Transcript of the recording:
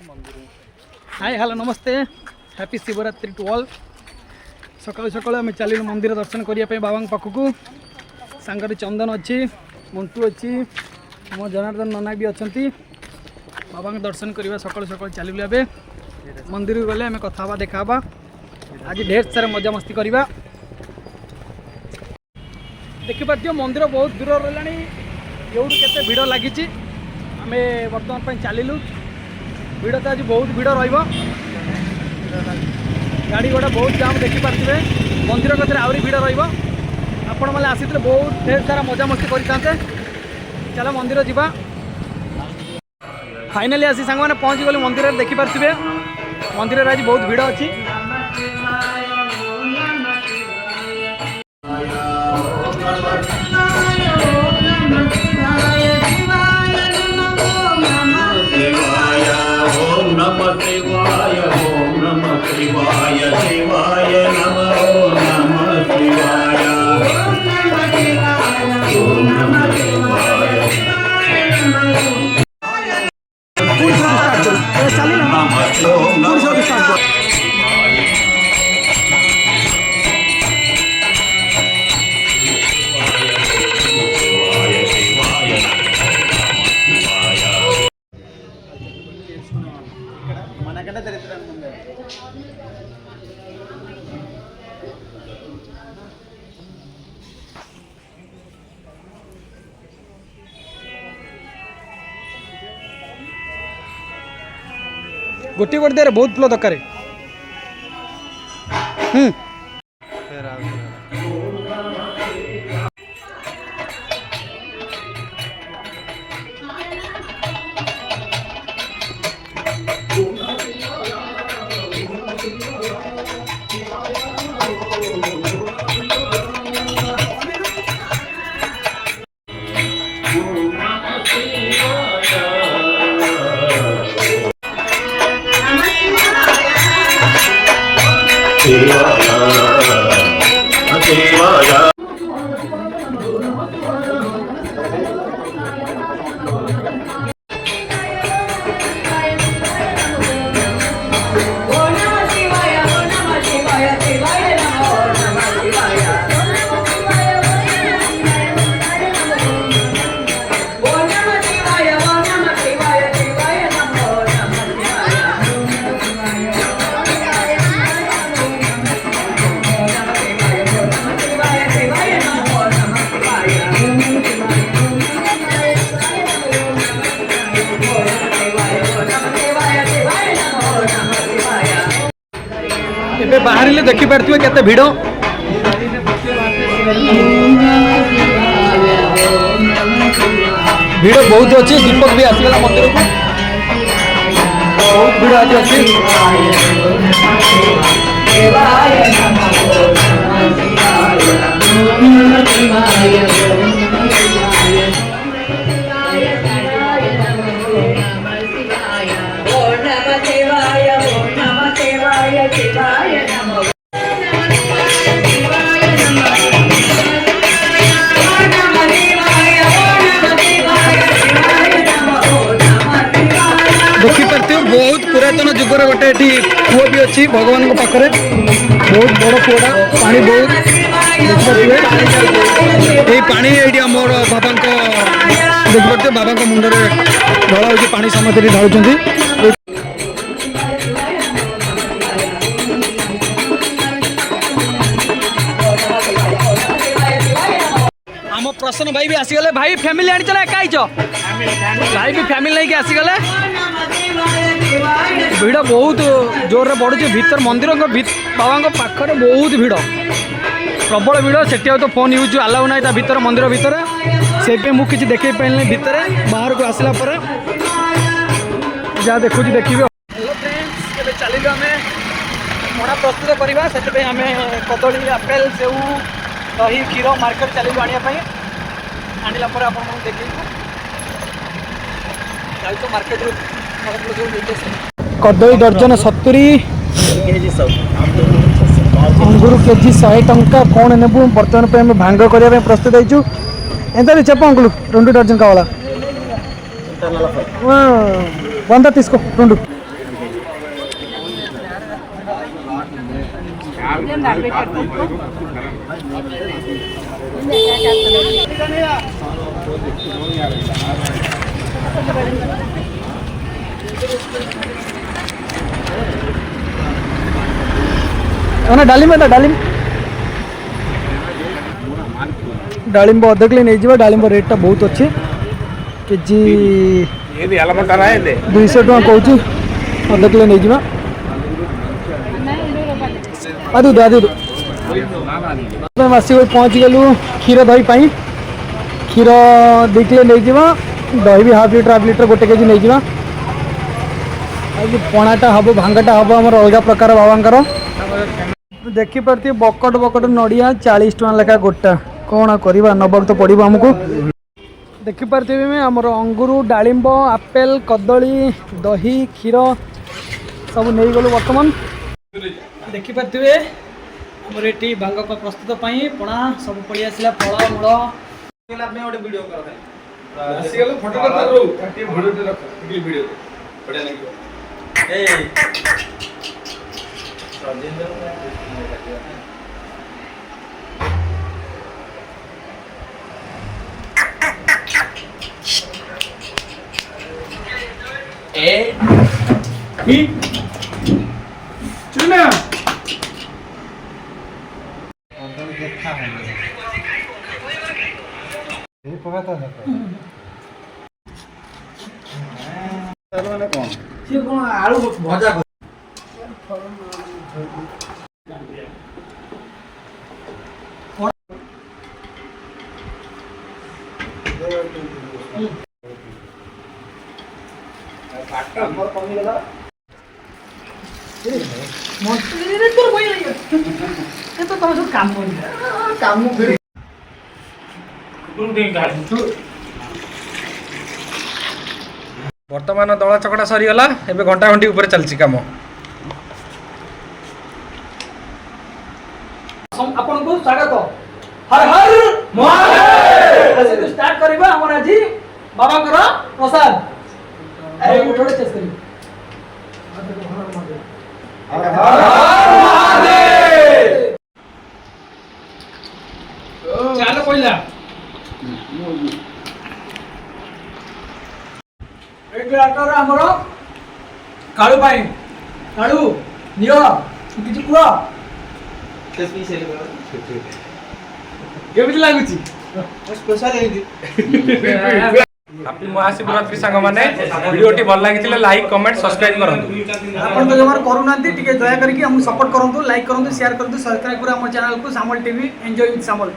Hi hello नमस्ते happy Shivratri to all. सकाल सकाल आम चलू मंदिर दर्शन करने बाबा पाखक सांगरे चंदन अच्छी मंटू अच्छी मो जनार्दन नना भी अच्छा बाबा दर्शन करवा सकाल सकाल चलू ए मंदिर गले आम कथा देखा आज ढेर सारा मजा मस्ती करवा। देखिपार मंदिर बहुत दूर रहा ये भिड़ लगी आम बर्तमान चलू भिड़ तो आज बहुत भिड़ रहा गाड़ी घोड़ा बहुत जाम देखिपारे मंदिर कथर आहरी भिड़ आपण मैंने आसी बहुत ढेर सारा मजा मस्ती करते चलो मंदिर जावा। फाइनाली आसी सांग मैंने पहुँची गली मंदिर देखिपारे मंदिर आज बहुत भिड़ अच्छी। गोटी गोटी दे बहुत फुल दरकार ए बाहर देखिपारे केते भिड़ भिड़ बहुत अच्छी। दीपक भी आसगला मंदिर को बहुत भिड़ आज अच्छी। देखिपारे बहुत पुरातन जुगर गोटे कूह भी अच्छी भगवान पाखे बहुत बड़ कूटा पानी बहुत देखिए पानी ये मोर बाबा देखिए बाबा मुंडे ढला हो पानी समस्त ढालुंट। आम प्रसन्न भाई भी आसीगले भाई फैमिली आनी चला एका भाई भी फैमिली लेके आसीगले। भिड़ बहुत जोर बढ़ुचे भीतर मंदिर बाबा पाखरे बहुत भिड़ प्रबल भिड़ से तो फोन यूज आलाउ ना भीतर मंदिर भितर से मुझे देखे पारे भितर बाहर को आसला जहाँ देखुच देखिए। हेलो फ्रेंड्स चलिए आम मणा प्रस्तुत करवा से कदली आपेल सेऊ दही क्षीर मार्केट चलू आने आनला आप देख मार्केट कदली दर्जन 70 अंगूर केजी 100 टंका कौन नेबू बर्तमान पे भांग करने प्रस्तुत हो ఎంత చెప్పు అంకుల్ 2 డజన్ కావాలా 100 తీసుకో 2 डालिम डालिम अध किलो नहीं डालिम रेटा बहुत अच्छे केजी 200 टका कौच अध किलो नहीं आदि आसिक पहुँच गलु क्षीर दही पाई क्षीर 2 किलो नहीं दही भी हाफ लीटर गोटे केजी नहीं पणाटा हम भांगटा हम आम अलग प्रकार बाबांकर देखिपारे बकट नड़िया 40 टका लेखा गोटा कौन करवा नबाक तो पड़ो आमको देखिपारे आमर अंगूर डालिंब आपेल कदली दही क्षीर सब नहीं गलु बर्तमान देखिपारे आमर ये भांग प्रस्तुत पणा सब पड़ी आसला फल मूल आलू भजा वर्तमान दला चकटा सरीगला एबे घंटा घंटी ऊपर चलची काम आपन को स्वागत हर हर महादेव स्टार्ट करबा हमर आज बाबा कर प्रसाद अरे उठोड़े चेस करी हर हर महादेव चलो पहिला एक आटर हमर काळू पाई काळू नियो किछि पुरा केमिति लागुची स्पेशल हेदी हैप्पी महाशिवरात्रि सांग माने वीडियोटी भल लागिथिले लाइक कमेंट सब्सक्राइब करंतु आपण तो जमार करूनांती टिके दया करके हम सपोर्ट करंतु लाइक करंतु शेयर करंतु सब्सक्राइब करू हमर चैनल को सामल टीवी एंजॉय विथ सामल।